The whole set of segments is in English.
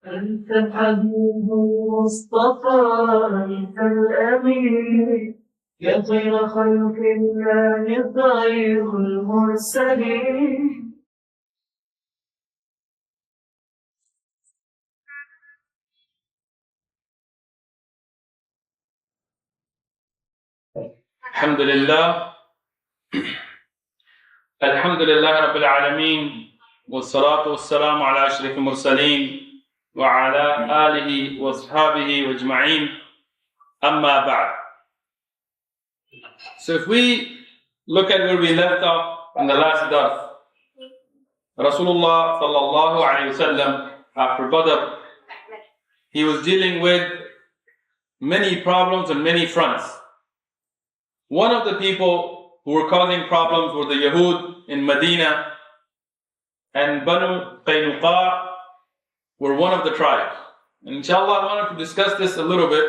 أنت الحبيب المصطفى أنت الأمين يا خير خلق الله خير المرسلين. الحمد لله رب العالمين والصلاة والسلام على أشرف المرسلين وعلى آله وأصحابه وأجمعين أما بعد. So if we look at where we left off in the last dars, Rasulullah sallallahu alayhi wasallam, after Badr, he was dealing with many problems on many fronts. One of the people who were causing problems were the Yahud in Medina, and Banu Qaynuqa were one of the tribes. And inshallah, I wanted to discuss this a little bit.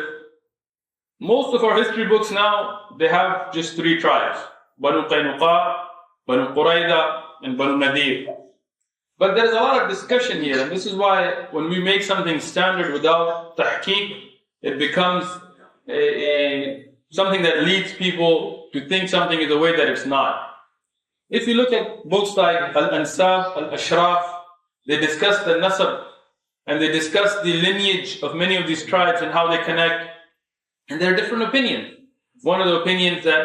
Most of our history books now, they have just three tribes: Banu Qaynuqa, Banu Qurayza, and Banu Nadir. But there's a lot of discussion here, and this is why when we make something standard without tahqiq, it becomes something that leads people to think something is the way that it's not. If you look at books like Al-Ansab, Al-Ashraf, they discuss the nasab, and they discuss the lineage of many of these tribes and how they connect. And there are different opinions. One of the opinions that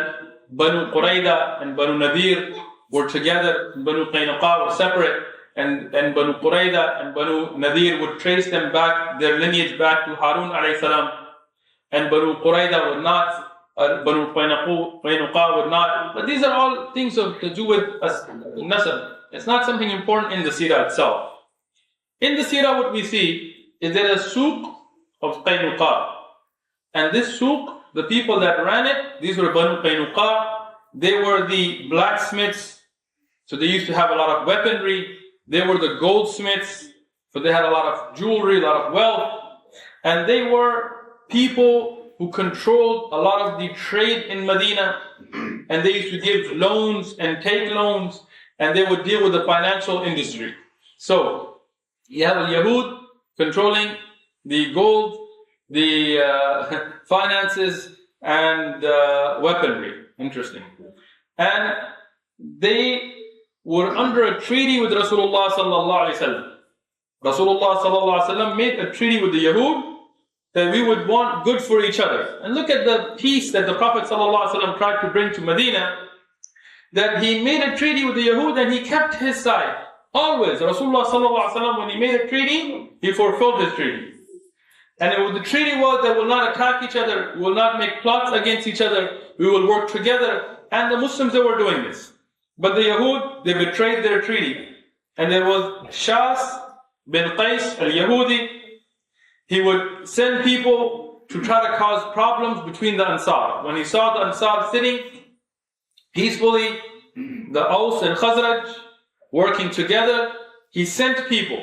Banu Qurayza and Banu Nadir were together, Banu Qaynuqa were separate, and Banu Qurayza and Banu Nadir would trace them back, their lineage back to Harun alayhi salam, and Banu Qurayza would not, Banu Qaynuqa would not. But these are all things to do with nasab. It's not something important in the Seerat itself. In the Seerat, what we see is there a souk of Qaynuqa. And this souk, the people that ran it, these were Banu Qaynuqa. They were the blacksmiths, so they used to have a lot of weaponry. They were the goldsmiths, so they had a lot of jewelry, a lot of wealth. And they were people who controlled a lot of the trade in Medina. And they used to give loans and take loans, and they would deal with the financial industry. So, you have Yahud controlling the gold, the finances, and weaponry. Interesting. And they were under a treaty with Rasulullah sallallahu alaihi wasallam. Rasulullah sallallahu alaihi wasallam made a treaty with the Yahud that we would want good for each other. And look at the peace that the Prophet sallallahu alaihi wasallam tried to bring to Medina, that he made a treaty with the Yahud and he kept his side. Always, Rasulullah sallallahu alaihi wasallam, when he made a treaty, he fulfilled his treaty. And the treaty was that we will not attack each other, we will not make plots against each other, we will work together. And the Muslims, they were doing this. But the Yahud, they betrayed their treaty. And there was Shas bin Qais al-Yahudi. He would send people to try to cause problems between the Ansar. When he saw the Ansar sitting peacefully, the Aws and Khazraj working together, he sent people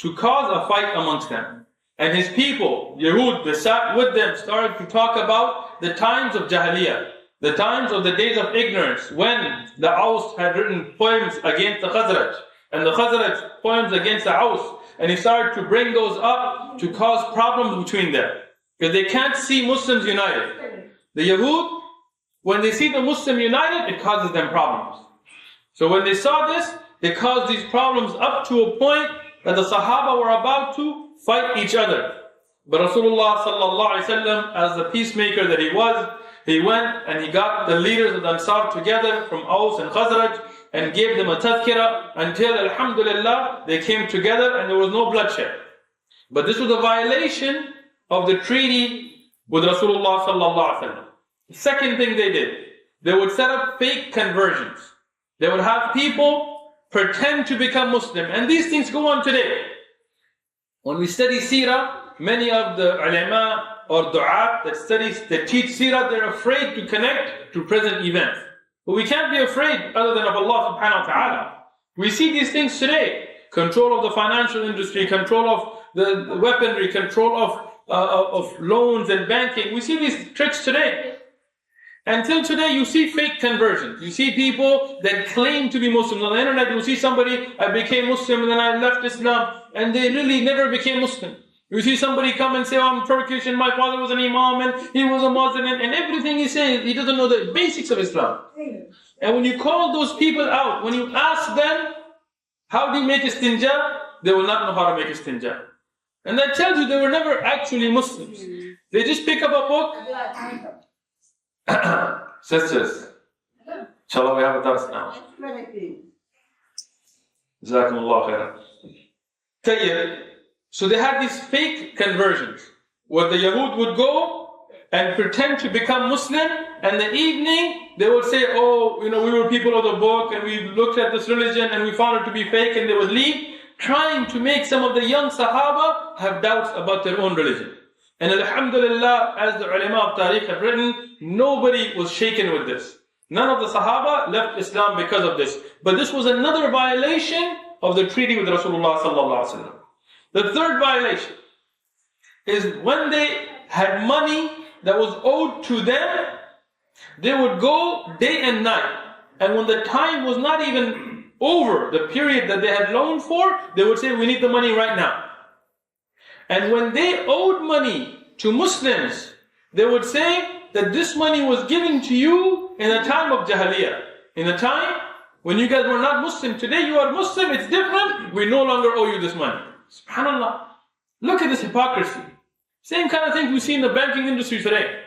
to cause a fight amongst them. And his people, Yahud, they sat with them, started to talk about the times of Jahiliyyah, the times of the days of ignorance, when the Aws had written poems against the Khazraj, and the Khazraj poems against the Aws. And he started to bring those up to cause problems between them. Because they can't see Muslims united. The Yahud, when they see the Muslim united, it causes them problems. So when they saw this, they caused these problems up to a point that the Sahaba were about to fight each other. But Rasulullah sallallahu alaihi wasallam, as the peacemaker that he was, he went and he got the leaders of the Ansar together from Aws and Khazraj and gave them a tazkirah until, alhamdulillah, they came together and there was no bloodshed. But this was a violation of the treaty with Rasulullah sallallahu alaihi wasallam. The second thing they did, they would set up fake conversions. They would have people pretend to become Muslim. And these things go on today. When we study Seerah, many of the ulama or du'at that teach Seerah, they're afraid to connect to present events. But we can't be afraid other than of Allah subhanahu wa ta'ala. We see these things today. Control of the financial industry, control of the weaponry, control of loans and banking. We see these tricks today. Until today, you see fake conversions. You see people that claim to be Muslims. On the internet, you see somebody, I became Muslim and then I left Islam. and they really never became Muslim. You see somebody come and say, oh, I'm Turkish and my father was an imam and he was a Muslim, and everything he says, he doesn't know the basics of Islam. And when you call those people out, when you ask them, how do you make istinja? They will not know how to make istinja. And that tells you they were never actually Muslims. They just pick up a book. Sisters, inshallah we have a dars now. Jazakumullah khairan. So they had these fake conversions, where the Yahud would go and pretend to become Muslim, and the evening they would say, oh, we were people of the book and we looked at this religion and we found it to be fake, and they would leave, trying to make some of the young Sahaba have doubts about their own religion. And alhamdulillah, as the ulama of Tariq have written, nobody was shaken with this. None of the Sahaba left Islam because of this. But this was another violation of the treaty with Rasulullah sallallahu alaihi wasallam. The third violation is when they had money that was owed to them, they would go day and night. And when the time was not even over, the period that they had loaned for, they would say, we need the money right now. And when they owed money to Muslims, they would say that this money was given to you in a time of Jahiliyyah. In a time when you guys were not Muslim. Today you are Muslim, it's different. We no longer owe you this money. SubhanAllah. Look at this hypocrisy. Same kind of thing we see in the banking industry today.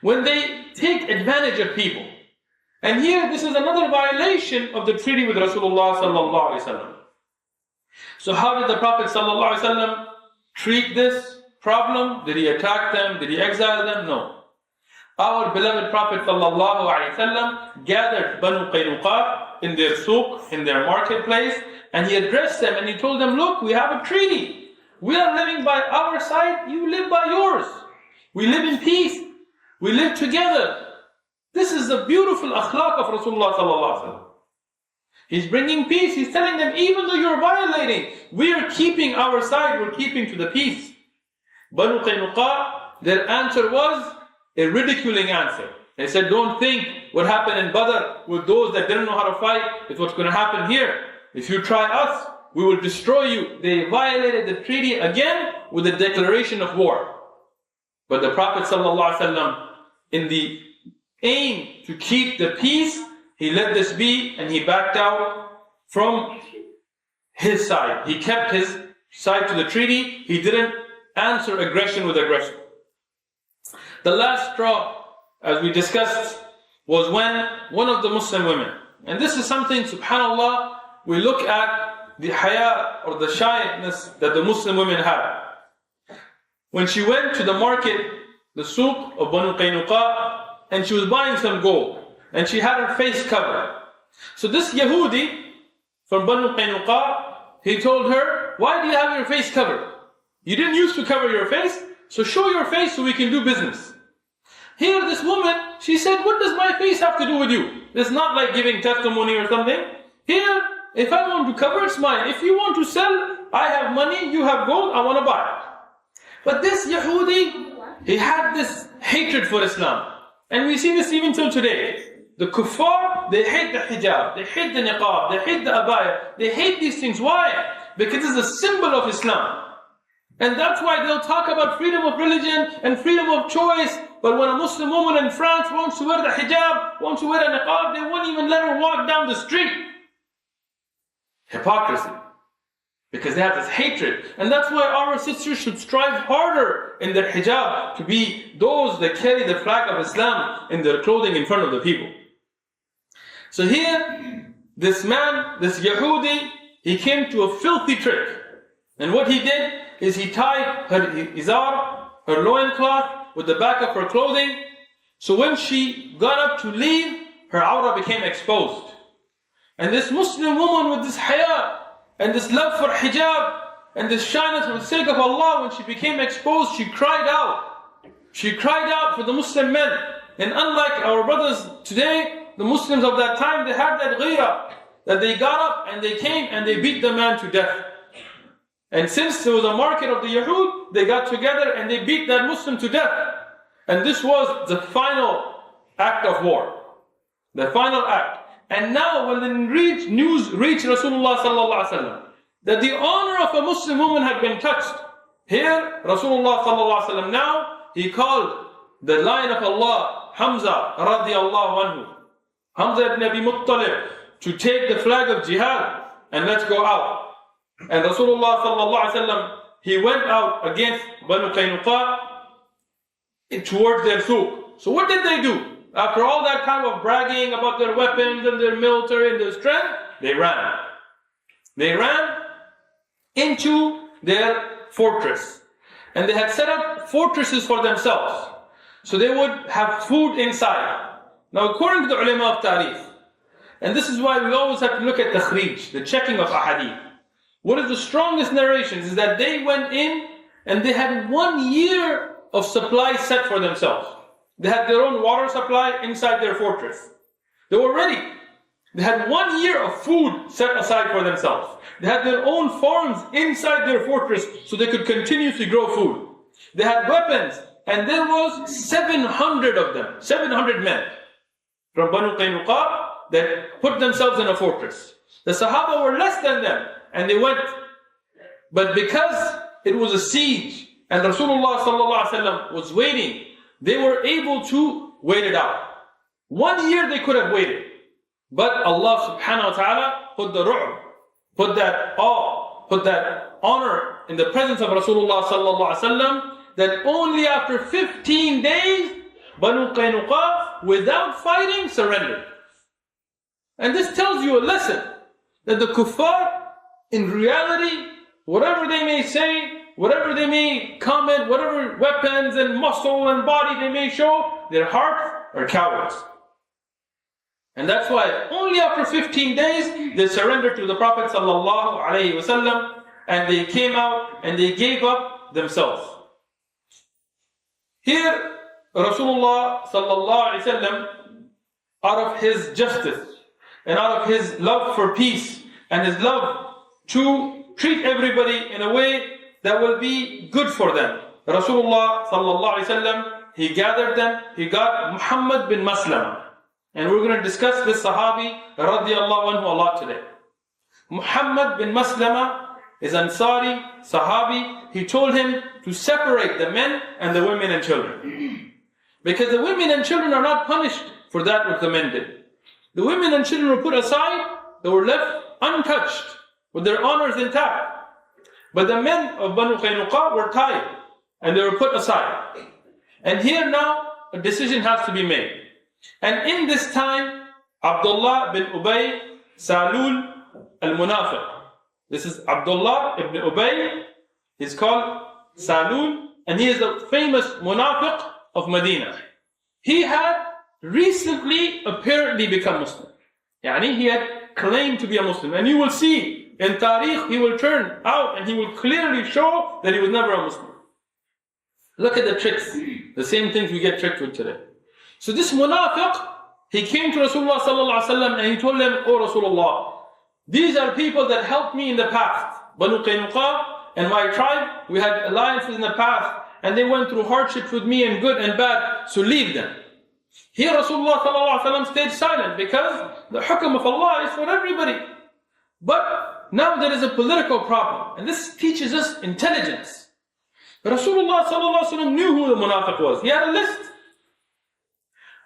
When they take advantage of people. And here, this is another violation of the treaty with Rasulullah sallallahu alaihi wasallam. So how did the Prophet sallallahu alaihi wasallam treat this problem? Did he attack them? Did he exile them? No. Our beloved Prophet sallallahu alaihi wasallam gathered Banu Qaynuqa in their suq, in their marketplace, and he addressed them and he told them, look, we have a treaty. We are living by our side, you live by yours. We live in peace. We live together. This is the beautiful akhlaq of Rasulullah sallallahu alaihi wasallam. He's bringing peace. He's telling them, even though you're violating, we are keeping our side. We're keeping to the peace. Banu Qaynuqa, their answer was a ridiculing answer. They said, don't think what happened in Badr with those that didn't know how to fight is what's going to happen here. If you try us, we will destroy you. They violated the treaty again with a declaration of war. But the Prophet ﷺ, in the aim to keep the peace, he let this be and he backed out from his side. He kept his side to the treaty. He didn't answer aggression with aggression. The last straw, as we discussed, was when one of the Muslim women, and this is something, subhanAllah, we look at the haya or the shyness that the Muslim women had. When she went to the market, the suq of Banu Qaynuqa, and she was buying some gold, and she had her face covered. So this Yahudi from Banu Qaynuqa, he told her, why do you have your face covered? You didn't used to cover your face, so show your face so we can do business. Here this woman, she said, what does my face have to do with you? It's not like giving testimony or something. Here, if I want to cover, it's mine. If you want to sell, I have money, you have gold, I want to buy it. But this Yahudi, he had this hatred for Islam. And we see this even till today. The kuffar, they hate the hijab, they hate the niqab, they hate the abaya, they hate these things. Why? Because it's a symbol of Islam. And that's why they'll talk about freedom of religion and freedom of choice. But when a Muslim woman in France wants to wear the hijab, wants to wear a niqab, they won't even let her walk down the street. Hypocrisy. Because they have this hatred. And that's why our sisters should strive harder in their hijab to be those that carry the flag of Islam in their clothing in front of the people. So here, this man, this Yahudi, he came to a filthy trick. And what he did is he tied her izar, her loincloth, with the back of her clothing. So when she got up to leave, her awrah became exposed. And this Muslim woman with this haya, and this love for hijab, and this shyness for the sake of Allah, when she became exposed, she cried out. She cried out for the Muslim men. And unlike our brothers today, the Muslims of that time, they had that ghira, that they got up and they came and they beat the man to death. And since there was a market of the Yahud, they got together and they beat that Muslim to death. And this was the final act of war. The final act. And now when the news reached Rasulullah sallallahu alaihi wasallam, that the honor of a Muslim woman had been touched. Here, Rasulullah sallallahu alaihi wasallam now, he called the lion of Allah, Hamza radiallahu anhu, Hamza ibn Abi Muttalib, to take the flag of jihad and let's go out. And Rasulullah sallallahu alaihi wasallam, he went out against Banu Qaynuqa towards their souq. So what did they do? After all that time of bragging about their weapons and their military and their strength, they ran. They ran into their fortress. And they had set up fortresses for themselves. So they would have food inside. Now according to the ulama of Tarikh, and this is why we always have to look at takhrij, the checking of ahadith. What is the strongest narrations is that they went in and they had 1 year of supply set for themselves. They had their own water supply inside their fortress. They were ready. They had 1 year of food set aside for themselves. They had their own farms inside their fortress so they could continuously grow food. They had weapons, and there was 700 of them, 700 men from Banu Qaynuqa that put themselves in a fortress. The Sahaba were less than them, and they went. But because it was a siege, and Rasulullah sallallahu alaihi wasallam was waiting, they were able to wait it out. 1 year they could have waited. But Allah subhanahu wa ta'ala put the ru'b, put that awe, put that honor in the presence of Rasulullah sallallahu alaihi wasallam, that only after 15 days, Banu Qaynuqa, without fighting, surrendered. And this tells you a lesson, that the kuffar, in reality, whatever they may say, whatever they may comment, whatever weapons and muscle and body they may show, their hearts are cowards. And that's why only after 15 days they surrendered to the Prophet sallallahu alaihi wasallam, and they came out and they gave up themselves. Here, Rasulullah sallallahu alaihi wasallam, out of his justice and out of his love for peace and his love to treat everybody in a way that will be good for them, Rasulullah sallallahu alaihi wasallam, he gathered them. He got Muhammad bin Maslama. And we're going to discuss this Sahabi radiallahu anhu a lot today. Muhammad bin Maslama is Ansari, Sahabi. He told him to separate the men and the women and children. Because the women and children are not punished for that which the men did. The women and children were put aside, they were left untouched, with their honors intact. But the men of Banu Qaynuqa were tied, and they were put aside. And here now, a decision has to be made. And in this time, Abdullah bin Ubay Salul al-Munafiq. This is Abdullah ibn Ubay. He's called Salul, and he is the famous Munafiq of Medina. He had recently apparently become Muslim. Yani he had claimed to be a Muslim. And you will see in Tariq, he will turn out and he will clearly show that he was never a Muslim. Look at the tricks. The same things we get tricked with today. So this Munafiq, he came to Rasulullah sallallahu alaihi wasallam and he told them, "Oh Rasulullah, these are people that helped me in the past. Banu Qaynuqa and my tribe, we had alliances in the past, and they went through hardships with me and good and bad, so leave them." Here Rasulullah sallallahu alaihi wasallam stayed silent because the hukm of Allah is for everybody. But now there is a political problem, and this teaches us intelligence. Rasulullah sallallahu alaihi wasallam knew who the Munafiq was. He had a list.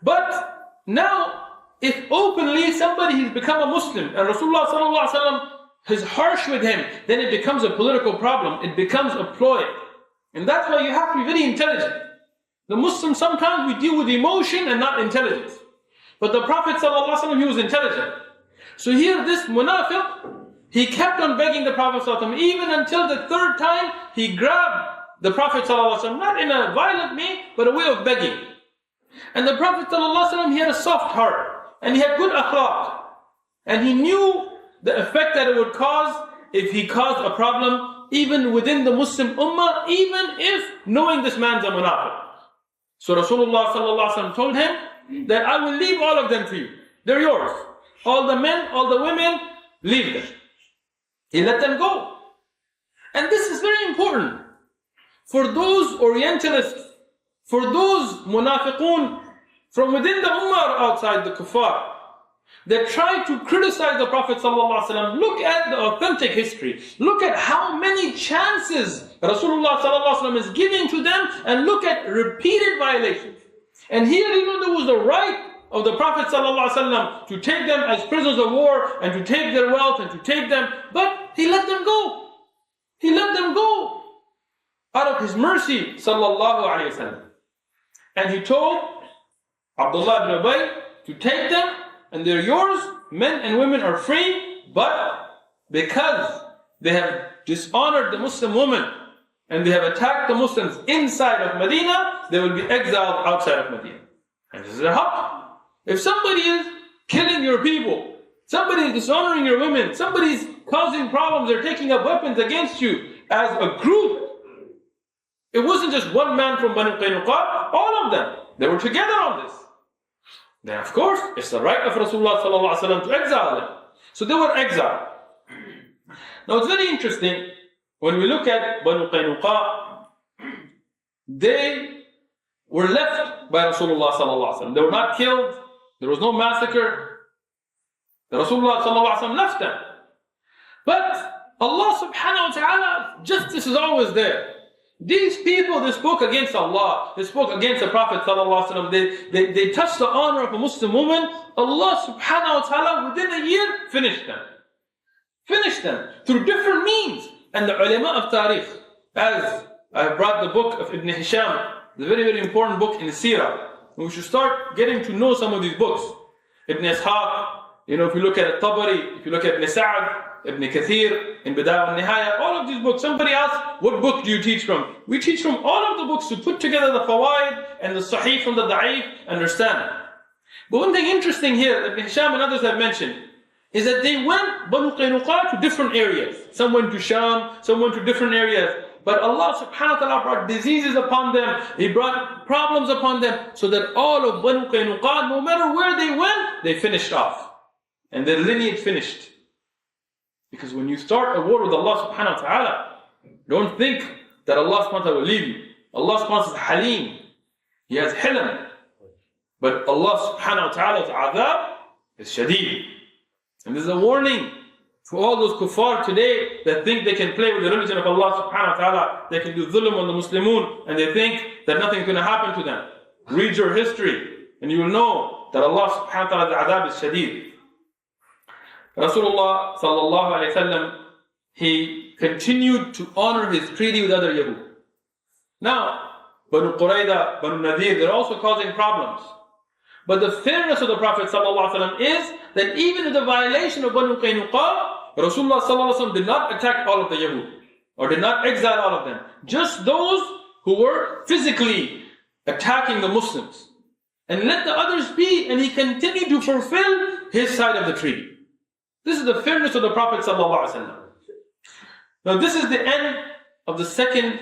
But now, if openly somebody has become a Muslim and Rasulullah sallallahu alaihi wasallam is harsh with him, then it becomes a political problem. It becomes a ploy. And that's why you have to be very intelligent. The Muslims, sometimes we deal with emotion and not intelligence. But the Prophet sallallahu alaihi wasallam, he was intelligent. So here this Munafiq, he kept on begging the Prophet sallallahu alaihi wasallam, even until the third time he grabbed the Prophet sallallahu alaihi wasallam, not in a violent way, but a way of begging. And the Prophet ﷺ, he had a soft heart, and he had good akhlaq, and he knew the effect that it would cause if he caused a problem even within the Muslim ummah, even if knowing this man's a munafiq. So Rasulullah ﷺ told him that I will leave all of them to you. They're yours. All the men, all the women, leave them. He let them go. And this is very important for those Orientalists, for those munafiqun from within the ummah or outside the kuffar. that try to criticize the Prophet ﷺ, look at the authentic history. Look at how many chances Rasulullah ﷺ is giving to them, and look at repeated violations. And here, even though it was the right of the Prophet ﷺ to take them as prisoners of war and to take their wealth and to take them, but he let them go. He let them go out of his mercy, sallallahu alayhi wa sallam. And he told Abdullah ibn Ubay to take them, and they're yours. Men and women are free, but because they have dishonored the Muslim woman and they have attacked the Muslims inside of Medina, they will be exiled outside of Medina. And this is a haqq. If somebody is killing your people, somebody is dishonoring your women, somebody is causing problems, they're taking up weapons against you as a group, it wasn't just one man from Banu Qaynuqa, all of them, they were together on this. Then of course, it's the right of Rasulullah ﷺ to exile them. So they were exiled. Now it's very interesting, when we look at Banu Qaynuqa, they were left by Rasulullah ﷺ. They were not killed, there was no massacre. The Rasulullah ﷺ left them. But Allah subhanahu wa ta'ala, justice is always there. These people, they spoke against Allah, they spoke against the Prophet ﷺ, they touched the honor of a Muslim woman. Allah subhanahu wa ta'ala within a year finished them. Finished them through different means. And the ulama of Tariq, as I brought the book of Ibn Hisham, the very, very important book in Seerat. We should start getting to know some of these books. Ibn Ishaq, if you look at Tabari, if you look at Ibn Sa'd, Ibn Kathir, in Bidayah and Nihaya, all of these books. Somebody asked, what book do you teach from? We teach from all of the books to put together the fawaid and the sahih from the da'if, understand. But one thing interesting here, Ibn Hisham and others have mentioned, is that they went, Banu Qaynuqa, to different areas. Some went to Sham, some went to different areas. But Allah subhanahu wa ta'ala brought diseases upon them, He brought problems upon them, so that all of Banu Qaynuqa, no matter where they went, they finished off. And their lineage finished. Because when you start a war with Allah subhanahu wa ta'ala, don't think that Allah subhanahu wa ta'ala will leave you. Allah subhanahu wa ta'ala is Halim. He has Hilm. But Allah subhanahu wa ta'ala's adhab is Shadeed. And this is a warning to all those kuffar today that think they can play with the religion of Allah subhanahu wa ta'ala, they can do dhulm on the Muslimun, and they think that nothing's going to happen to them. Read your history, and you will know that Allah subhanahu wa ta'ala's adhab is Shadeed. Rasulullah sallallahu alayhi wa sallam, he continued to honor his treaty with other Yahud. Now, Banu Qurayda, Banu Nadir, they're also causing problems. But the fairness of the Prophet ﷺ is that even in the violation of Banu Qaynuqa, Rasulullah ﷺ did not attack all of the Yahud, or did not exile all of them. Just those who were physically attacking the Muslims. And let the others be, and he continued to fulfill his side of the treaty. This is the fairness of the Prophet ﷺ. Now this is the end of the second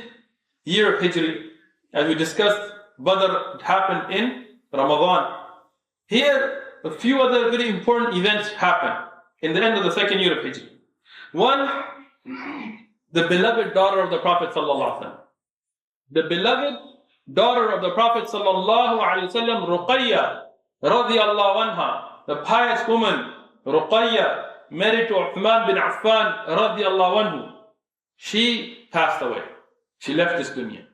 year of Hijri. As we discussed, Badr happened in Ramadan. Here, a few other very important events happen in the end of the second year of Hijri. One, the beloved daughter of the Prophet ﷺ. The beloved daughter of the Prophet ﷺ, Ruqayya radiyallahu anha, the pious woman, Ruqayya, married to Uthman bin Affan radiyallahu anhu. She passed away. She left this dunya.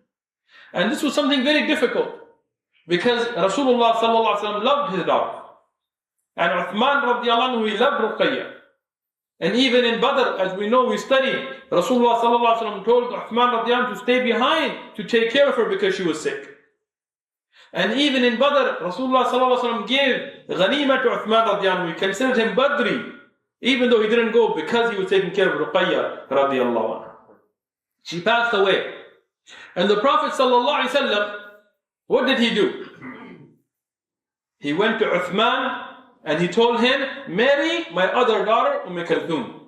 And this was something very difficult, because Rasulullah sallallahu alaihi wasallam loved his daughter. And Uthman radiyallahu anhu, he loved Ruqayya. And even in Badr, as we know, we studied, Rasulullah sallallahu alaihi wasallam told Uthman radiyallahu anhu to stay behind to take care of her because she was sick. And even in Badr, Rasulullah sallallahu alaihi wasallam gave ghanima to Uthman radiyallahu anhu. We considered him Badri, even though he didn't go, because he was taking care of Ruqayya radiyallahu anha. She passed away. And the Prophet ﷺ, what did he do? He went to Uthman and he told him, marry my other daughter, Kulthum.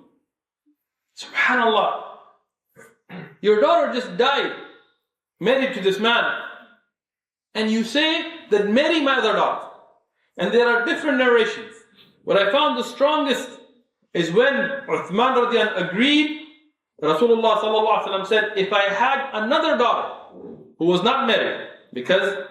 Subhanallah. Your daughter just died, married to this man. And you say that marry my other daughter. And there are different narrations. What I found the strongest is when Uthman radiyan agreed. Rasulullah sallallahu alaihi wasallam said, if I had another daughter who was not married, because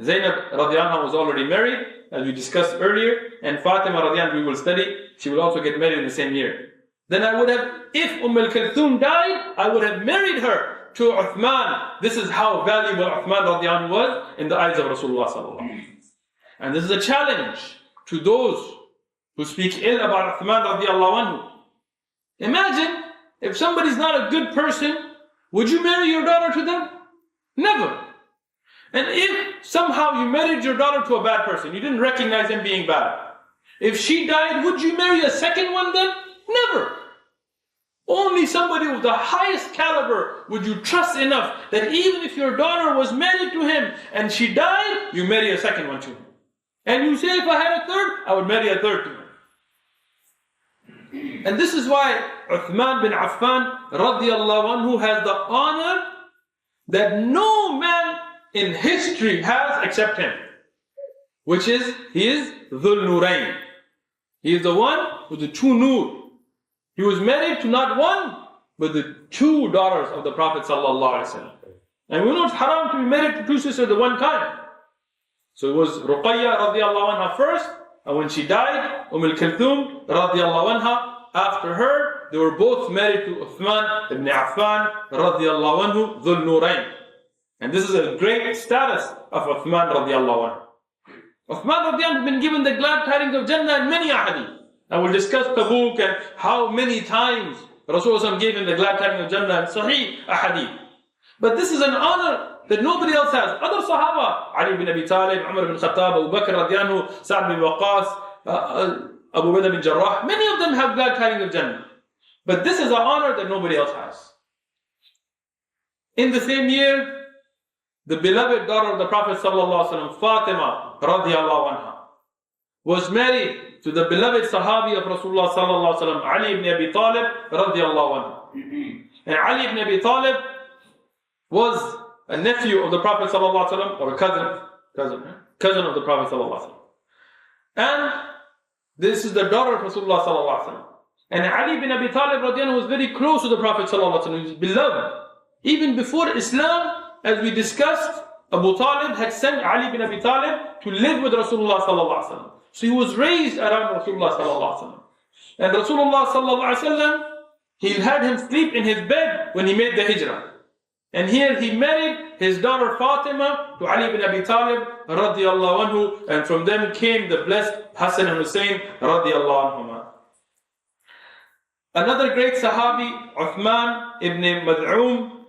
Zainab radiyan anha was already married, as we discussed earlier, and Fatima radiallahu anha we will study, she will also get married in the same year. Then I would have, if Kalthum died, I would have married her to Uthman. This is how valuable Uthman radiallahu anhu was in the eyes of Rasulullah sallallahu alaihi wasallam. And this is a challenge to those who speak ill about Uthman radiallahu anhu. Imagine if somebody's not a good person, would you marry your daughter to them? Never. And if somehow you married your daughter to a bad person, you didn't recognize him being bad, if she died, would you marry a second one then? Never. Only somebody with the highest caliber would you trust enough that even if your daughter was married to him and she died, you marry a second one to him. And you say, if I had a third, I would marry a third to him. And this is why Uthman bin Affan radiallahu anhu has the honor that no man in history has except him, which is, he is Dhul Nurayn. He is the one with the two nur. He was married to not one, but the two daughters of the Prophet sallallahu alaihi wasallam. And we know it's haram to be married to two sisters at one time. So it was Ruqayya radiallahu anha first, and when she died, Kalthum radiallahu anha after her. They were both married to Uthman ibn Affan radiallahu anhu, Dhul Nurayn. And this is a great status of Uthman radiallahu anhu. Uthman radiallahu anhu has been given the glad tidings of Jannah in many ahadith. And we'll discuss Tabuk and how many times Rasulullah gave him the glad tidings of Jannah in Sahih ahadith. But this is an honor that nobody else has. Other Sahaba, Ali bin Abi Talib, Umar bin Khattab, Abu Bakr radiallahu anhu, Sa'd bin Waqas, Abu Bakr bin Jarrah, many of them have glad tidings of Jannah. But this is an honor that nobody else has. In the same year, the beloved daughter of the Prophet sallallahu alaihi wasallam, Fatima radiallahu anha, was married to the beloved Sahabi of Rasulullah sallallahu alaihi wasallam, Ali ibn Abi Talib radiallahu anhu. And Ali ibn Abi Talib was a nephew of the Prophet sallallahu alaihi wasallam, or a cousin of the Prophet sallallahu alaihi wasallam. And this is the daughter of Rasulullah sallallahu alaihi wasallam. And Ali ibn Abi Talib radiallahu anhu was very close to the Prophet sallallahu alaihi wasallam. He was beloved. Even before Islam, as we discussed, Abu Talib had sent Ali ibn Abi Talib to live with Rasulullah sallallahu alaihi wasallam. So he was raised around Rasulullah sallallahu alaihi wasallam. And Rasulullah sallallahu alaihi wasallam, he had him sleep in his bed when he made the hijrah. And here he married his daughter Fatima to Ali ibn Abi Talib radiallahu anhu, and from them came the blessed Hassan and Hussein radiallahu anhuma. Another great Sahabi, Uthman ibn Mad'um,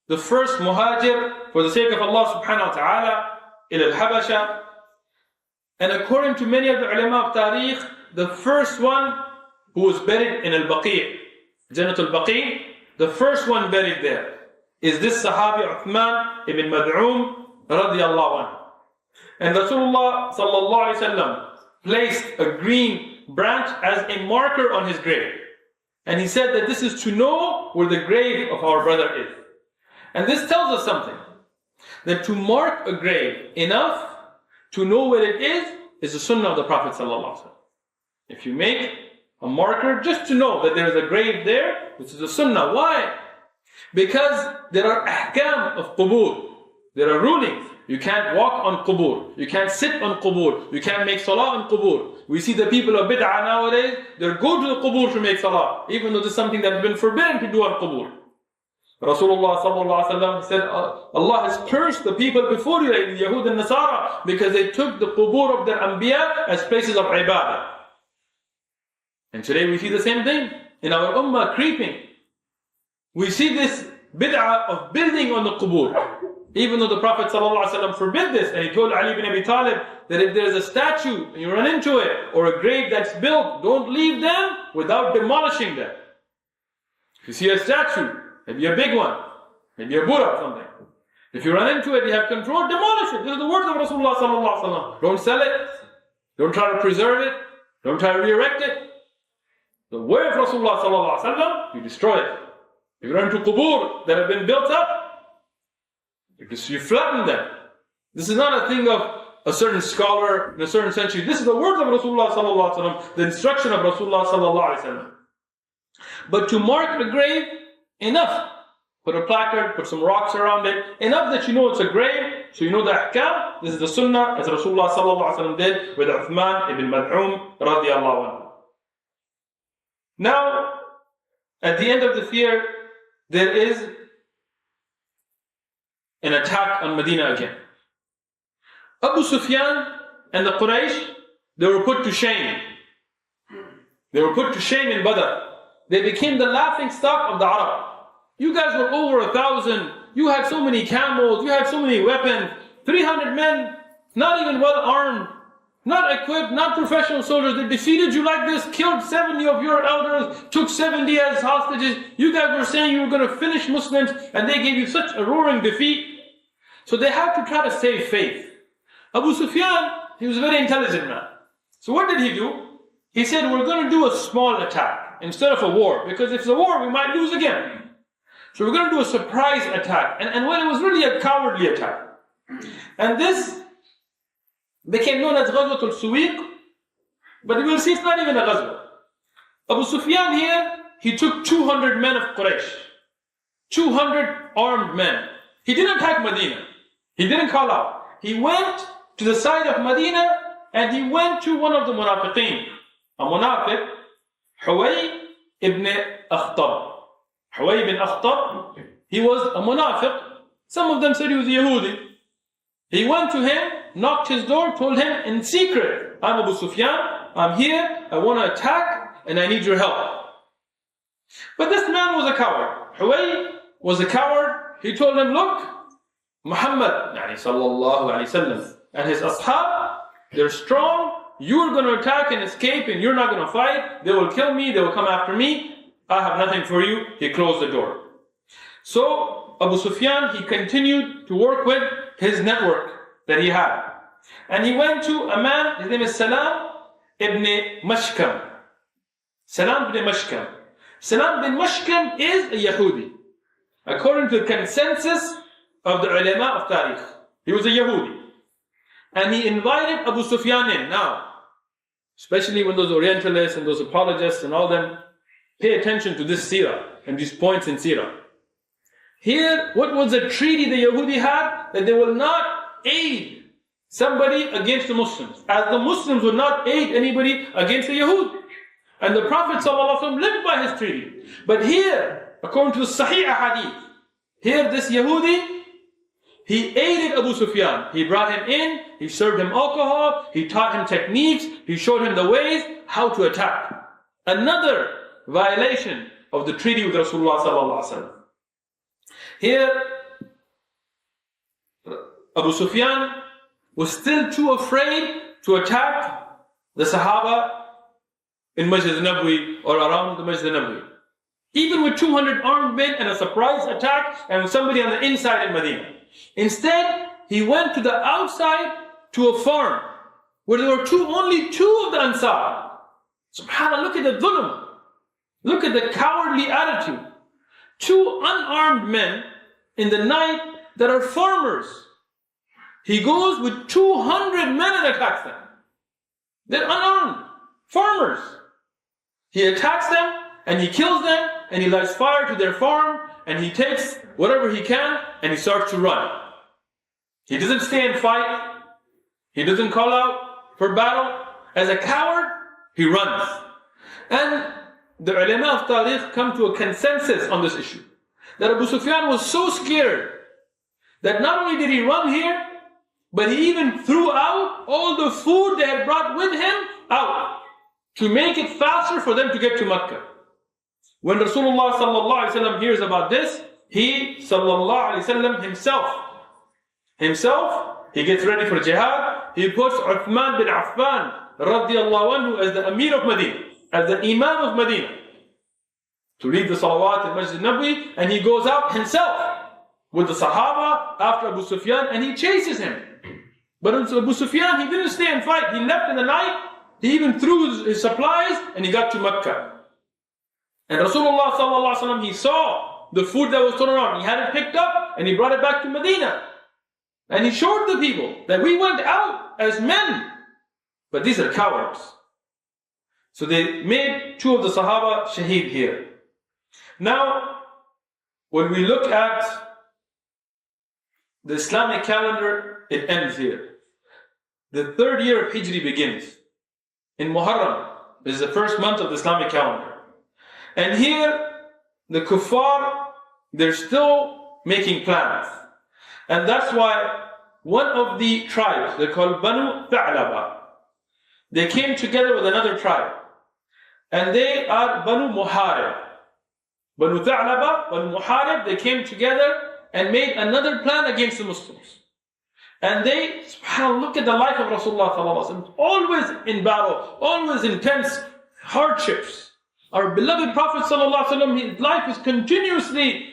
the first muhajir for the sake of Allah subhanahu wa ta'ala, ila al-Habasha. And according to many of the ulama of Tariq, the first one who was buried in al-Baqi', Jannat al-Baqi', the first one buried there is this Sahabi Uthman ibn Mad'um radiallahu anhu. And Rasulullah sallallahu alayhi wasallam placed a green branch as a marker on his grave. And he said that this is to know where the grave of our brother is. And this tells us something, that to mark a grave enough to know where it is the sunnah of the Prophet sallallahu alaihi wasallam. If you make a marker just to know that there is a grave there, this is a sunnah. Why? Because there are ahkam of qubur. There are rulings. You can't walk on qubur. You can't sit on qubur. You can't make salah on qubur. We see the people of bid'ah nowadays, they go to the qubur to make salah, even though this is something that has been forbidden to do on qubur. Rasulullah sallallahu alaihi wasallam said, Allah has cursed the people before you, the Yahud and Nasara, because they took the qubur of their anbiya as places of ibadah. And today we see the same thing in our ummah creeping. We see this bid'ah of building on the qubur. Even though the Prophet ﷺ forbid this, and he told Ali ibn Abi Talib that if there is a statue and you run into it, or a grave that's built, don't leave them without demolishing them. If you see a statue, maybe a big one, maybe a Buddha or something, if you run into it, you have control, demolish it. This is the words of Rasulullah ﷺ. Don't sell it, don't try to preserve it, don't try to re-erect it. The way of Rasulullah ﷺ, you destroy it. If you run into qubur that have been built up, because you flatten them. This is not a thing of a certain scholar in a certain century. This is the words of Rasulullah sallallahu alaihi wasallam, the instruction of Rasulullah sallallahu alaihi wasallam. But to mark the grave, enough. Put a placard, put some rocks around it, enough that you know it's a grave, So you know the ahkam, this is the sunnah as Rasulullah sallallahu alaihi wasallam did with Uthman ibn Mad'um radiyallahu anhu. Now, at the end of the year, there is an attack on Medina again. Abu Sufyan and the Quraysh, they were put to shame. They were put to shame in Badr. They became the laughing stock of the Arab. You guys were over 1,000. You had so many camels. You had so many weapons. 300 men, not even well armed, not equipped, not professional soldiers. They defeated you like this, killed 70 of your elders, took 70 as hostages. You guys were saying you were going to finish Muslims, and they gave you such a roaring defeat. So they had to try to save faith. Abu Sufyan, he was a very intelligent man. So what did he do? He said, we're going to do a small attack instead of a war, because if it's a war, we might lose again. So we're going to do a surprise attack. And well, it was really a cowardly attack. And this became known as ghazwat al-Suwiq, but we'll see it's not even a ghazwa. Abu Sufyan here, he took 200 men of Quraysh, 200 armed men. He didn't attack Medina. He didn't call out. He went to the side of Medina and he went to one of the munafiqeen, a munafiq, 𝐻وي ibn Akhtab. 𝐻وي ibn Akhtab, he was a munafiq. Some of them said he was a Yahudi. He went to him, knocked his door, told him in secret, I'm Abu Sufyan, I'm here, I want to attack, and I need your help. But this man was a coward. 𝐻وي was a coward. He told him, look, Muhammad sallallahu alaihi wasallam and his ashab, they're strong. You're going to attack and escape, and you're not going to fight. They will kill me. They will come after me. I have nothing for you. He closed the door. So Abu Sufyan, he continued to work with his network that he had. And he went to a man, his name is Salam ibn Mashkam. Salam ibn Mashkam. Salam ibn Mashkam is a Yahudi. According to the consensus of the ulama of Tariq, he was a Yahudi. And he invited Abu Sufyan in. Now, especially when those Orientalists and those apologists and all them pay attention to this Seerat and these points in Seerat. Here, what was the treaty the Yahudi had? That they will not aid somebody against the Muslims, as the Muslims would not aid anybody against the Yahud. And the Prophet ﷺ lived by his treaty. But here, according to the Sahih Hadith, here this Yahudi, he aided Abu Sufyan. He brought him in, he served him alcohol, he taught him techniques, he showed him the ways how to attack. Another violation of the treaty with Rasulullah sallallahu alaihi wasallam. Here, Abu Sufyan was still too afraid to attack the Sahaba in Masjid al-Nabawi or around the Masjid al-Nabawi. Even with 200 armed men and a surprise attack and with somebody on the inside in Medina. Instead, he went to the outside to a farm where there were only two of the Ansar. SubhanAllah, look at the dhulm. Look at the cowardly attitude. Two unarmed men in the night that are farmers. He goes with 200 men and attacks them. They're unarmed, farmers. He attacks them and he kills them and he lights fire to their farm and he takes whatever he can and he starts to run. He doesn't stay and fight. He doesn't call out for battle. As a coward, he runs. And the ulama of Tariq come to a consensus on this issue. That Abu Sufyan was so scared that not only did he run here, but he even threw out all the food they had brought with him out to make it faster for them to get to Mecca. When Rasulullah sallallahu alaihi wasallam hears about this, he sallallahu alaihi wasallam himself, he gets ready for jihad. He puts Uthman bin Affan radiyallahu anhu as the Amir of Medina, as the Imam of Medina, to lead the salawat in Masjid Nabawi, and he goes out himself with the Sahaba after Abu Sufyan and he chases him. But Abu Sufyan, he didn't stay and fight. He left in the night. He even threw his supplies and he got to Mecca. And Rasulullah sallallahu alaihi wasallam, he saw the food that was thrown around. He had it picked up and he brought it back to Medina. And he showed the people that we went out as men, but these are cowards. So they made two of the Sahaba shaheed here. Now, when we look at the Islamic calendar, it ends here. The third year of Hijri begins. In Muharram, this is the first month of the Islamic calendar. And here, the kuffar, they're still making plans. And that's why one of the tribes, they're called Banu Tha'laba, they came together with another tribe. And they are Banu Muharib. Banu Tha'laba, Banu Muharib, they came together and made another plan against the Muslims. And they, subhanAllah, look at the life of Rasulullah, always in battle, always intense hardships. Our beloved Prophet, his life is continuously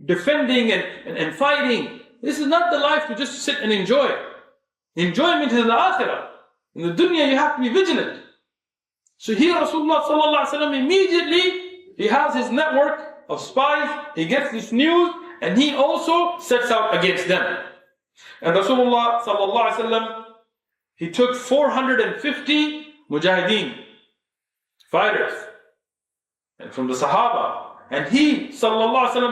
defending and fighting. This is not the life to just sit and enjoy. Enjoyment is the akhirah. In the dunya, you have to be vigilant. So here Rasulullah immediately, he has his network of spies, he gets this news, and he also sets out against them. And Rasulullah he took 450 mujahideen, fighters, and from the Sahaba, and he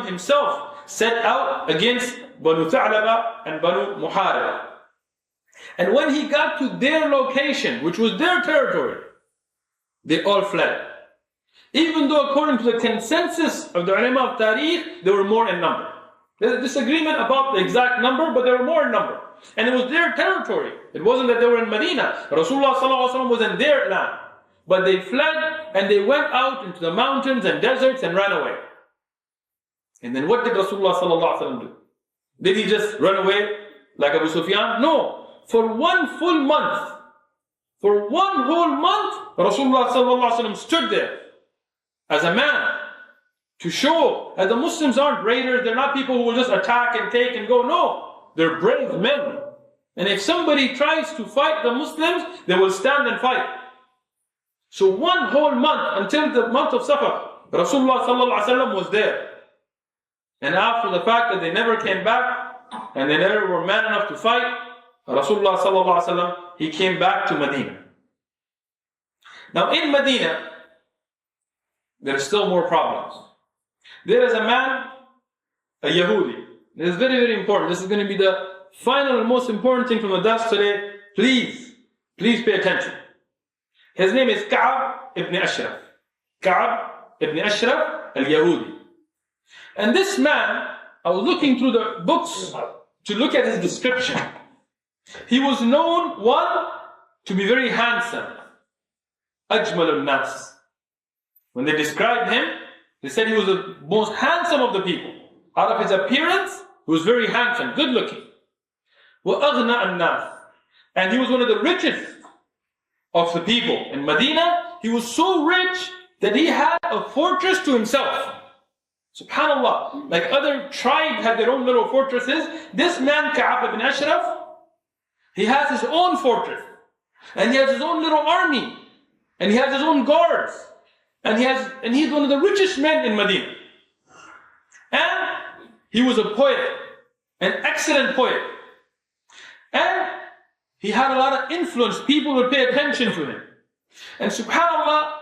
himself set out against Banu Tha'laba and Banu Muharib. And when he got to their location, which was their territory, they all fled. Even though according to the consensus of the ulama of Tariq, they were more in number. There's a disagreement about the exact number, but they were more in number. And it was their territory. It wasn't that they were in Medina. Rasulullah was in their land. But they fled and they went out into the mountains and deserts and ran away. And then what did Rasulullah do? Did he just run away like Abu Sufyan? No. For one full month, for one whole month, Rasulullah stood there as a man to show that the Muslims aren't raiders, they're not people who will just attack and take and go. No, they're brave men. And if somebody tries to fight the Muslims, they will stand and fight. So one whole month, until the month of Safar, Rasulullah was there. And after the fact that they never came back, and they never were man enough to fight, Rasulullah he came back to Medina. Now in Medina, there are still more problems. There is a man, a Yahudi. This is very, very important. This is going to be the final and most important thing from the dars today. Please pay attention. His name is Ka'b ibn Ashraf. Ka'b ibn Ashraf al-Yahudi. And this man, I was looking through the books to look at his description. He was known, one, to be very handsome. Ajmal al-Nas. When they described him, they said he was the most handsome of the people. Out of his appearance, he was very handsome, good looking. وَأَغْنَى النَّاسِ. And he was one of the richest of the people. In Medina, he was so rich that he had a fortress to himself. SubhanAllah. Like other tribes had their own little fortresses, this man, Ka'b ibn Ashraf, he has his own fortress. And he has his own little army. And he has his own guards. And he's one of the richest men in Medina. And he was a poet, an excellent poet. And he had a lot of influence. People would pay attention to him. And subhanAllah,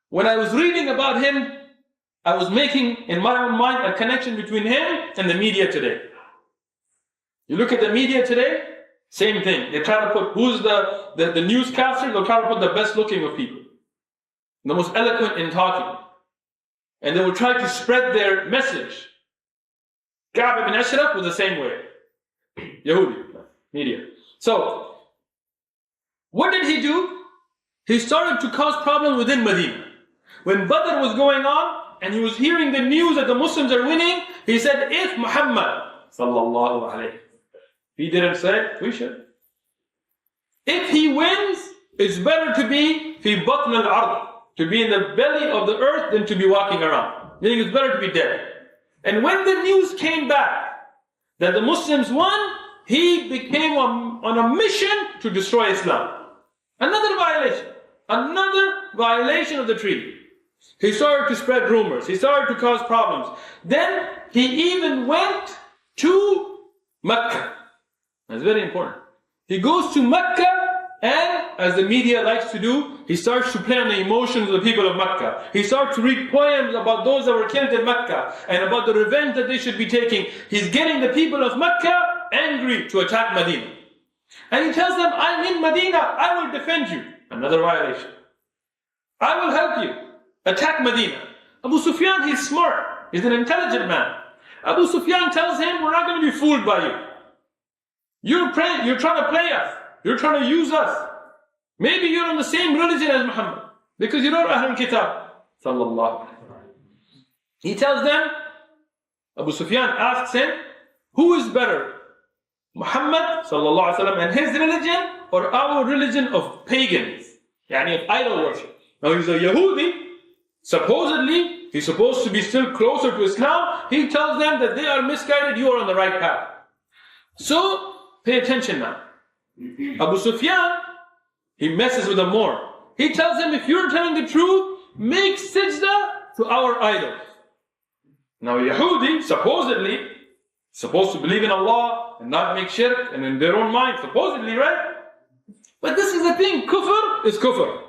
when I was reading about him, I was making in my own mind a connection between him and the media today. You look at the media today, same thing. They try to put, who's the newscaster? They'll try to put the best looking of people, the most eloquent in talking. And they will try to spread their message. Ka'b ibn Ashraf was the same way. Yahudi, media. So, what did he do? He started to cause problems within Medina. When Badr was going on, and he was hearing the news that the Muslims are winning, he said, if Muhammad, sallallahu alayhi, he didn't say it, we should. If he wins, it's better to be fi batn al-ard, to be in the belly of the earth than to be walking around. Meaning it's better to be dead. And when the news came back that the Muslims won, he became on a mission to destroy Islam. Another violation of the treaty. He started to spread rumors. He started to cause problems. Then he even went to Mecca. That's very important. He goes to Mecca, and as the media likes to do, he starts to play on the emotions of the people of Mecca. He starts to read poems about those that were killed in Mecca and about the revenge that they should be taking. He's getting the people of Mecca angry to attack Medina. And he tells them, I'm in Medina, I will defend you. Another violation. I will help you. Attack Medina. Abu Sufyan, he's smart. He's an intelligent man. Abu Sufyan tells him, we're not going to be fooled by you. You're trying to play us. You're trying to use us. Maybe you're on the same religion as Muhammad. Because you're not Ahlul Kitab. Sallallahu. He tells them, Abu Sufyan asks him, who is better? Muhammad sallallahu alaihi wasallam and his religion, or our religion of pagans, yani of idol worship? Now he's a Yahudi, supposedly he's supposed to be still closer to Islam. He tells them that they are misguided, you are on the right path. So pay attention now. Abu Sufyan, he messes with them more. He tells them, if you're telling the truth, make sajda to our idols. Now Yahudi, supposedly, supposed to believe in Allah and not make shirk, and in their own mind, supposedly, right? But this is the thing, kufr is kufr.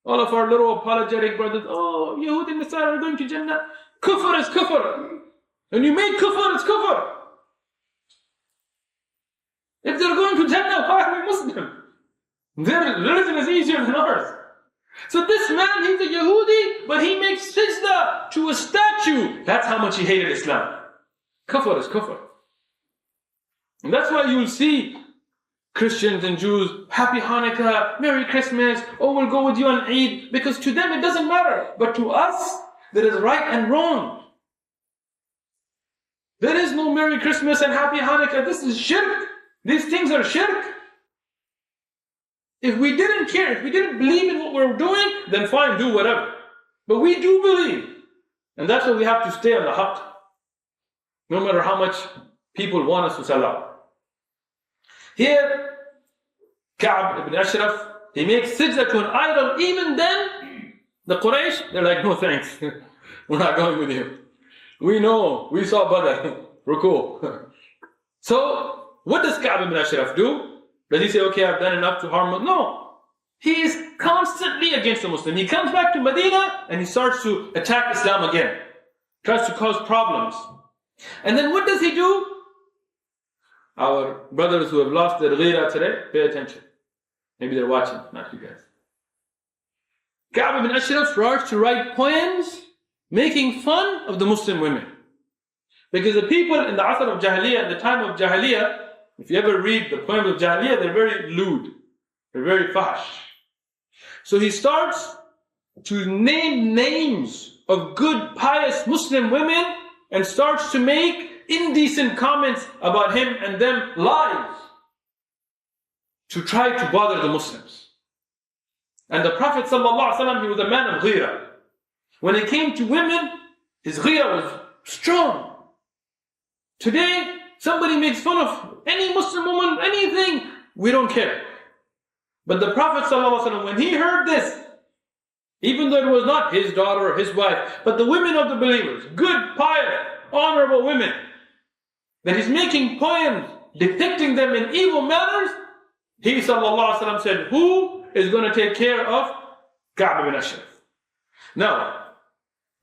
All of our little apologetic brothers, oh, Yahudi and Nasara are going to Jannah. Kufr is kufr. When you make kufr, it's kufr. If they're going to Jannah, why are we Muslim? Their religion is easier than ours. So this man, he's a Yahudi, but he makes sajda to a statue. That's how much he hated Islam. Kufr is kufr. And that's why you will see Christians and Jews, Happy Hanukkah, Merry Christmas, oh, we'll go with you on Eid, because to them it doesn't matter. But to us, there is right and wrong. There is no Merry Christmas and Happy Hanukkah. This is shirk. These things are shirk. If we didn't care, if we didn't believe in what we're doing, then fine, do whatever. But we do believe. And that's why we have to stay on the haqq. No matter how much people want us to sell out. Here, Ka'b ibn Ashraf, he makes sajda to an idol. Even then, the Quraysh, they're like, no thanks. We're not going with you. We know, we saw Badr. We're cool. So, what does Ka'b ibn Ashraf do? Does he say, okay, I've done enough to harm Muslims? No. He is constantly against the Muslim. He comes back to Medina and he starts to attack Islam again. Tries to cause problems. And then what does he do? Our brothers who have lost their ghira today, pay attention. Maybe they're watching, not you guys. Ka'b ibn Ashraf starts to write poems making fun of the Muslim women. Because the people in the Asr of Jahiliyyah, in the time of Jahiliyyah, if you ever read the poems of Jahiliyyah, they're very lewd. They're very fahsh. So he starts to name names of good, pious Muslim women and starts to make indecent comments about him and them, lies, to try to bother the Muslims. And the Prophet ﷺ, he was a man of ghira. When it came to women, his ghira was strong. Today, somebody makes fun of any Muslim woman, anything, we don't care. But the Prophet ﷺ, when he heard this, even though it was not his daughter or his wife, but the women of the believers, good, pious, honorable women, that he's making poems depicting them in evil manners, he ﷺ said, who is going to take care of Ka'b ibn Ashraf? Now,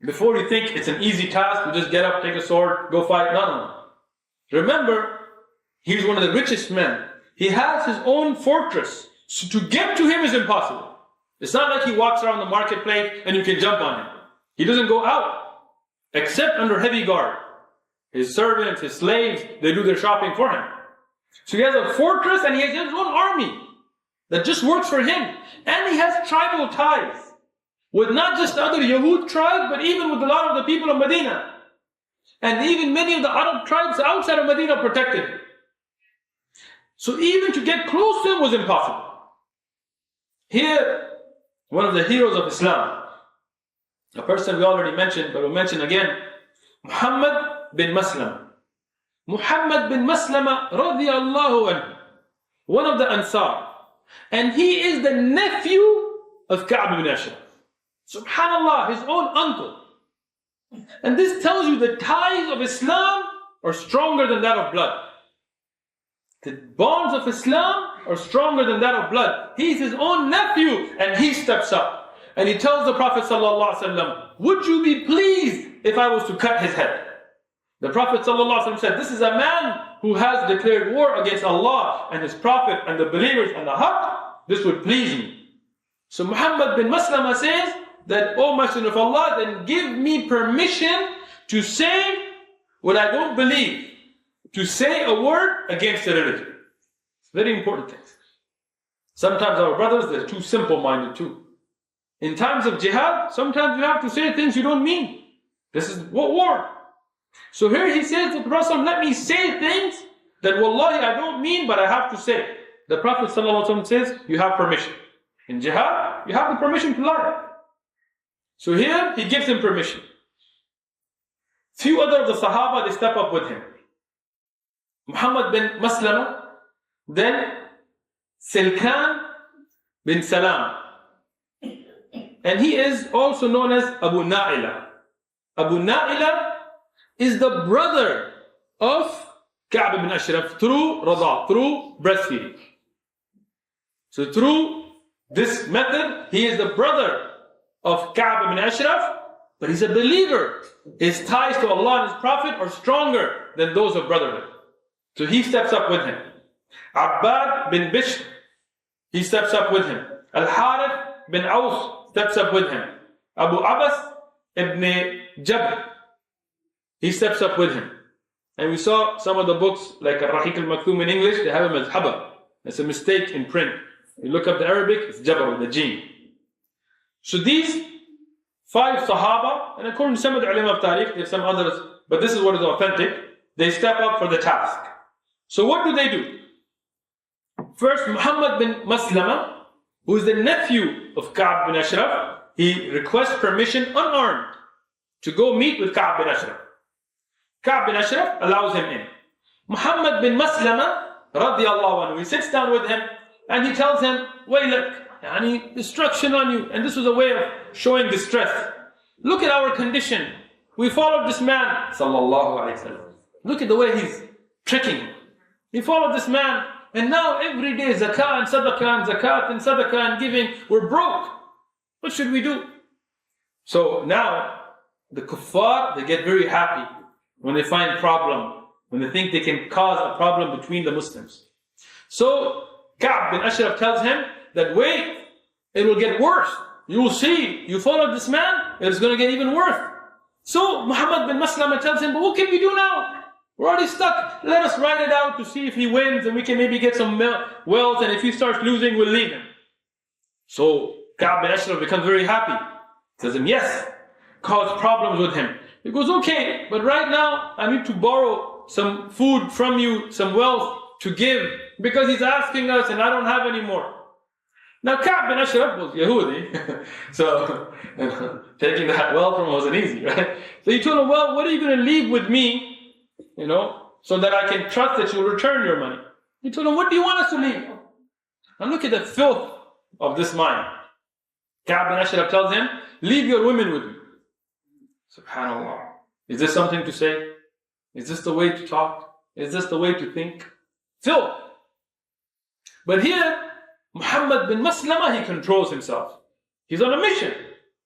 before you think it's an easy task to just get up, take a sword, go fight, no. Remember, he's one of the richest men. He has his own fortress. So to get to him is impossible. It's not like he walks around the marketplace and you can jump on him. He doesn't go out, except under heavy guard. His servants, his slaves, they do their shopping for him. So he has a fortress and he has his own army that just works for him. And he has tribal ties with not just the other Yahud tribes, but even with a lot of the people of Medina. And even many of the Arab tribes outside of Medina protected him. So even to get close to him was impossible. Here, one of the heroes of Islam, a person we already mentioned, but we'll mention again, Muhammad bin Maslama. Muhammad bin Maslama radiyallahu anhu, one of the Ansar. And he is the nephew of Ka'b ibn Ashraf. Subhanallah, his own uncle. And this tells you the ties of Islam are stronger than that of blood. The bonds of Islam are stronger than that of blood. He's his own nephew and he steps up. And he tells the Prophet ﷺ, would you be pleased if I was to cut his head? The Prophet ﷺ said, this is a man who has declared war against Allah and His Prophet and the believers and the haqq. This would please me. So Muhammad bin Maslama says that, O Messenger of Allah, then give me permission to say what I don't believe, to say a word against the religion. It's very important thing. Sometimes our brothers, they're too simple-minded too. In times of jihad, sometimes you have to say things you don't mean. This is what war. So here he says to the Prophet, let me say things that wallahi I don't mean, but I have to say. The Prophet ﷺ says, you have permission. In jihad, you have the permission to lie. So here, he gives him permission. Few other of the Sahaba, they step up with him. Muhammad bin Maslama, then Silkan bin Salam. And he is also known as Abu Na'ila. Abu Na'ila is the brother of Ka'b ibn Ashraf through Rada, through breastfeeding. So through this method, he is the brother of Ka'b ibn Ashraf, but he's a believer. His ties to Allah and His Prophet are stronger than those of brotherhood. So he steps up with him. Abbad bin Bishr, he steps up with him. Al-Harith bin Aus steps up with him. Abu Abbas ibn Jabr, he steps up with him. And we saw some of the books like Ar-Rahiq al-Maktoum in English, they have him as Haba. It's a mistake in print. You look up the Arabic, it's Jabr with the Jeen. So these 5 Sahaba, and according to some of the ulama of Tariq, there's some others, but this is what is authentic, they step up for the task. So what do? First, Muhammad bin Maslama, who is the nephew of Ka'b bin Ashraf, he requests permission unarmed to go meet with Ka'b bin Ashraf. Ka'b bin Ashraf allows him in. Muhammad bin Maslama, radiyallahu anhu, he sits down with him and he tells him, Waylak, yani destruction on you. And this was a way of showing distress. Look at our condition. We followed this man, sallallahu alayhi wa sallam. Look at the way he's tricking him. He followed this man, and now every day zakah and sadaqah and zakat and sadaqah and giving, we're broke. What should we do? So now, the kuffar, they get very happy when they find a problem, when they think they can cause a problem between the Muslims. So, Ka'b bin Ashraf tells him that wait, it will get worse. You will see, you follow this man, it's going to get even worse. So, Muhammad bin Maslama tells him, but what can we do now? We're already stuck. Let us ride it out to see if he wins and we can maybe get some wealth, and if he starts losing, we'll leave him. So, Ka'b bin Ashraf becomes very happy. Tells him, yes, cause problems with him. He goes, okay, but right now I need to borrow some food from you, some wealth to give, because he's asking us and I don't have any more. Now Ka'b bin Ashraf was Yahudi, so taking that wealth from him wasn't easy, right? So he told him, well, what are you going to leave with me, so that I can trust that you'll return your money? He told him, what do you want us to leave? Now look at the filth of this mind. Ka'b bin Ashraf tells him, leave your women with me. SubhanAllah. Is this something to say? Is this the way to talk? Is this the way to think? Filth. But here, Muhammad bin Maslama, he controls himself. He's on a mission.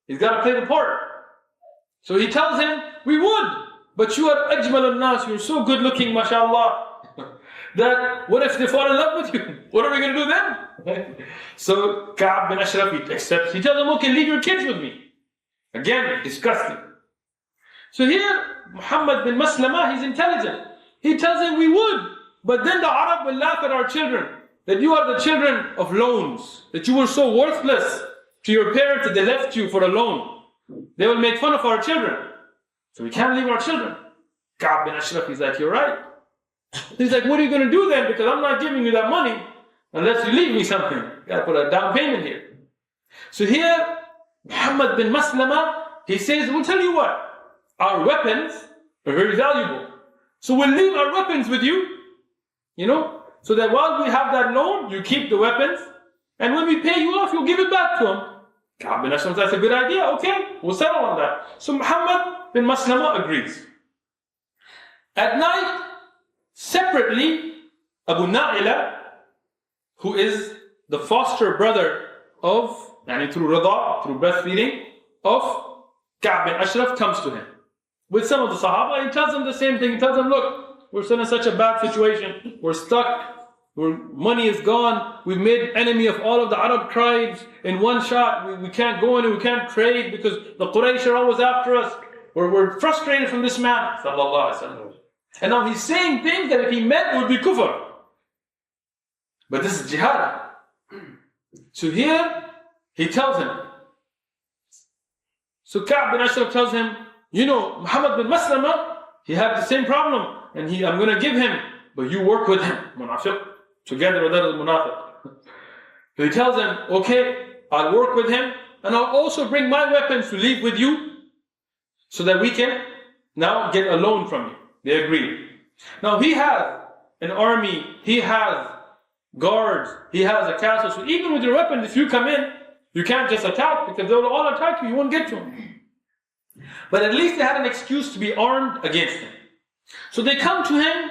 He's got to play the part. So he tells him, we would, but you are ajmal al-nas, you're so good looking, mashallah, that what if they fall in love with you? What are we going to do then? So Ka'b bin Ashraf, he accepts. He tells him, okay, leave your kids with me. Again, disgusting. So here, Muhammad bin Maslama, he's intelligent. He tells him, we would, but then the Arab will laugh at our children, that you are the children of loans, that you were so worthless to your parents that they left you for a loan. They will make fun of our children. So we can't leave our children. Ka'b bin Ashraf, he's like, you're right. He's like, what are you going to do then? Because I'm not giving you that money unless you leave me something. You got to put a down payment here. So here, Muhammad bin Maslama, he says, we'll tell you what, our weapons are very valuable. So we'll leave our weapons with you, so that while we have that loan, you keep the weapons, and when we pay you off, you'll give it back to him. Ka'b bin Ashraf, that's a good idea, okay, we'll settle on that. So Muhammad bin Maslama agrees. At night, separately, Abu Na'ila, who is the foster brother of, through Rada, through breastfeeding, of Ka'b bin Ashraf, comes to him. with some of the Sahaba. He tells them the same thing. He tells them, look, we're in such a bad situation. We're stuck. Money is gone. We've made enemy of all of the Arab tribes in one shot. We can't go in and we can't trade because the Quraysh are always after us. We're frustrated from this man. Sallallahu Alaihi Wasallam. And now he's saying things that if he meant would be kufr. But this is jihad. So here, he tells him. So Ka'b ibn Ashraf tells him, you know, Muhammad bin Maslama, he had the same problem. And I'm going to give him, but you work with him. Munafiq. Together with other munafiq. So he tells him, okay, I'll work with him. And I'll also bring my weapons to leave with you. So that we can now get a loan from you. They agree. Now he has an army, he has guards, he has a castle. So even with your weapons, if you come in, you can't just attack because they'll all attack you, you won't get to them. But at least they had an excuse to be armed against him. So they come to him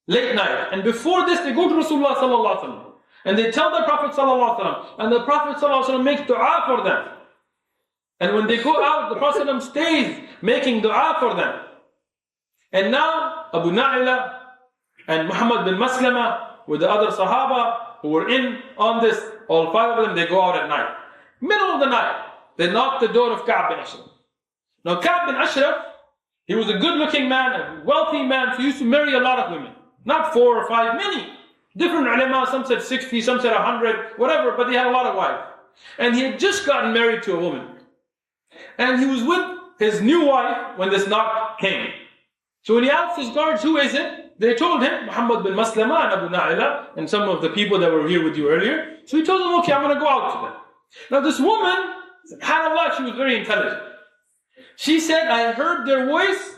late night. And before this, they go to Rasulullah sallallahu alaihi wasallam. And they tell the Prophet sallallahu alaihi wasallam. And the Prophet sallallahu alaihi wasallam makes dua for them. And when they go out, the Prophet stays making dua for them. And now Abu Na'ilah and Muhammad bin Maslama with the other Sahaba who were in on this, all five of them, they go out at night. Middle of the night, they knock the door of Ka'b bin Ashraf. Now Ka'b bin Ashraf, he was a good looking man, a wealthy man, so he used to marry a lot of women. Not 4 or 5, many. Different ulama, some said 60, some said 100, whatever, but he had a lot of wives. And he had just gotten married to a woman. And he was with his new wife when this knock came. So when he asked his guards, who is it? They told him, Muhammad bin Maslama and Abu Na'ilah and some of the people that were here with you earlier. So he told them, okay, I'm going to go out to them. Now this woman, subhanAllah, she was very intelligent. She said, I heard their voice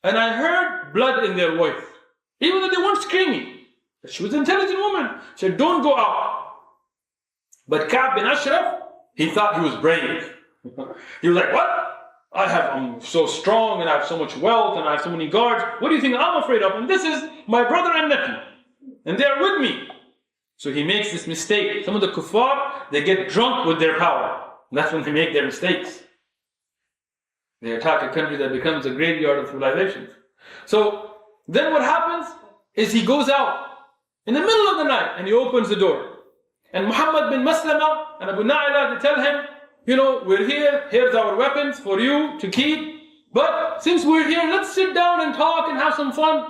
and I heard blood in their voice. Even though they weren't screaming. But she was an intelligent woman. She said, don't go out. But Ka'b bin Ashraf, he thought he was brave. He was like, what? I'm so strong and I have so much wealth and I have so many guards. What do you think I'm afraid of? And this is my brother and nephew. And they are with me. So he makes this mistake. Some of the kuffar, they get drunk with their power. And that's when they make their mistakes. They attack a country that becomes a graveyard of civilizations. So then what happens is he goes out in the middle of the night and he opens the door. And Muhammad bin Maslama and Abu Na'ilah, they tell him, you know, we're here, here's our weapons for you to keep. But since we're here, let's sit down and talk and have some fun.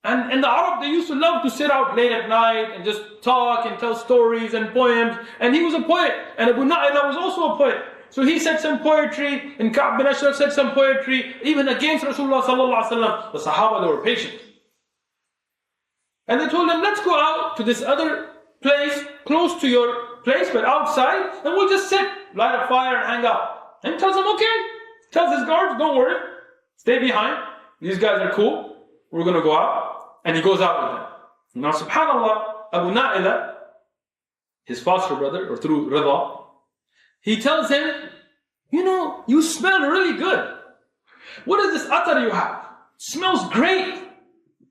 And in the Arab, they used to love to sit out late at night and just talk and tell stories and poems. And he was a poet. And Abu Na'ilah was also a poet. So he said some poetry, and Ka'b bin Ashraf said some poetry, even against Rasulullah sallallahu alaihi wasallam. The Sahaba, they were patient. And they told him, let's go out to this other place, close to your place, but outside, and we'll just sit, light a fire and hang out. And he tells them, okay. Tells his guards, don't worry, stay behind. These guys are cool. We're going to go out. And he goes out with them. Now subhanAllah, Abu Na'ilah, his foster brother, or through Rida, he tells him, you know, you smell really good. What is this atar you have? It smells great.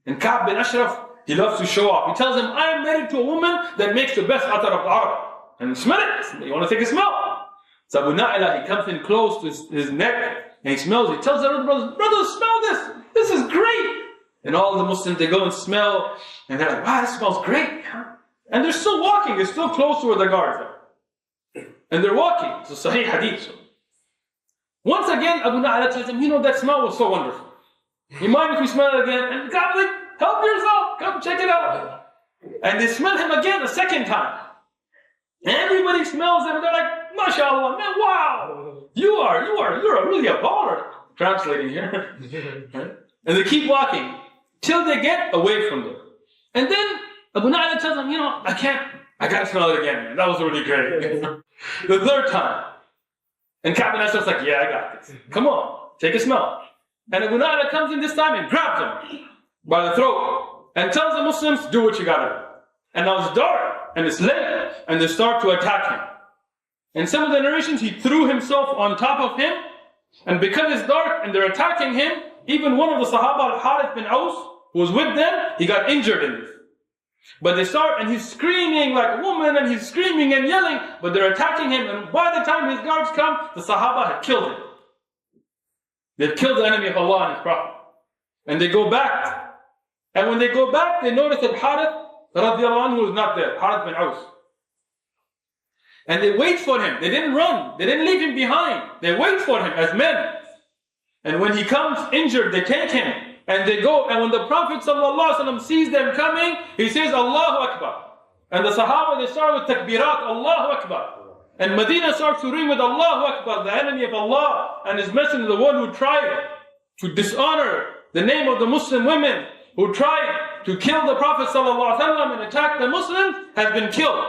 And Ka'b bin Ashraf, he loves to show off. He tells him, I am married to a woman that makes the best atar of the Arab. And smell it. You want to take a smell? So Abu Na'ilah, he comes in close to his neck and he smells it. He tells the other brothers, brothers, smell this. This is great. And all the Muslims, they go and smell. And they're like, wow, this smells great. And they're still walking. They're still close to where the guards are. And they're walking. It's a Sahih Hadith. Once again, Abu Na'ilah tells him, you know, that smell was so wonderful. You mind if we smell it again? And God's like, help yourself. Come check it out. And they smell him again a second time. Everybody smells him and they're like, MashaAllah, man, wow, you're really a baller. Translating here. And they keep walking till they get away from them. And then Abu Na'ilah tells them, you know, I gotta smell it again. That was really great. The third time. And Ka'b bin Ashraf's like, yeah, I got this. Come on, take a smell. And Abu Na'ilah comes in this time and grabs him by the throat and tells the Muslims, do what you gotta do. And now it's dark and it's late and they start to attack him. In some of the narrations, he threw himself on top of him, and because it's dark and they're attacking him, even one of the Sahaba, al-Harith bin Aus, who was with them, he got injured in this. But they start, and he's screaming like a woman, and he's screaming and yelling, but they're attacking him, and by the time his guards come, the Sahaba had killed him. They've killed the enemy of Allah and His Prophet. And they go back. And when they go back, they notice that Harith radiallahu anhu is not there. Harith bin Aus. And they wait for him. They didn't run. They didn't leave him behind. They wait for him as men. And when he comes injured, they take him. And they go. And when the Prophet ﷺ sees them coming, he says, Allahu Akbar. And the Sahaba, they start with takbirat, Allahu Akbar. And Medina starts to ring with Allahu Akbar, the enemy of Allah and His Messenger, the one who tried to dishonor the name of the Muslim women, who tried to kill the Prophet ﷺ and attack the Muslims, has been killed.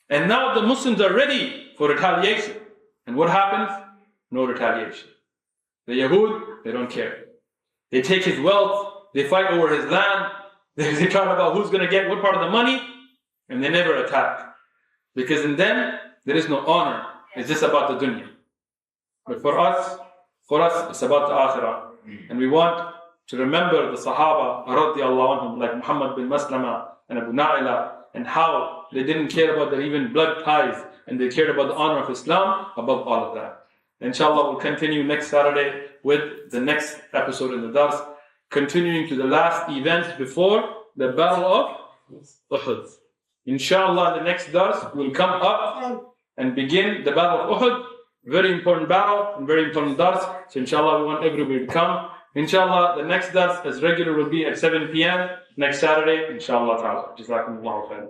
And now the Muslims are ready for retaliation. And what happens? No retaliation. The Yahud, they don't care. They take his wealth, they fight over his land, they talk about who's going to get what part of the money, and they never attack. Because in them, there is no honor. It's just about the dunya. But for us, it's about the akhirah. And we want to remember the Sahaba radiallahu anhum, like Muhammad bin Maslama and Abu Na'ila, and how they didn't care about their even blood ties, and they cared about the honor of Islam above all of that. Inshallah, we'll continue next Saturday with the next episode in the Dars, continuing to the last events before the Battle of Uhud. Inshallah, the next Dars will come up and begin the Battle of Uhud. Very important battle and very important Dars. So inshallah, we want everybody to come. Inshallah, the next Dars as regular will be at 7 p.m. next Saturday. Inshallah ta'ala. Jazakumullahu khairan.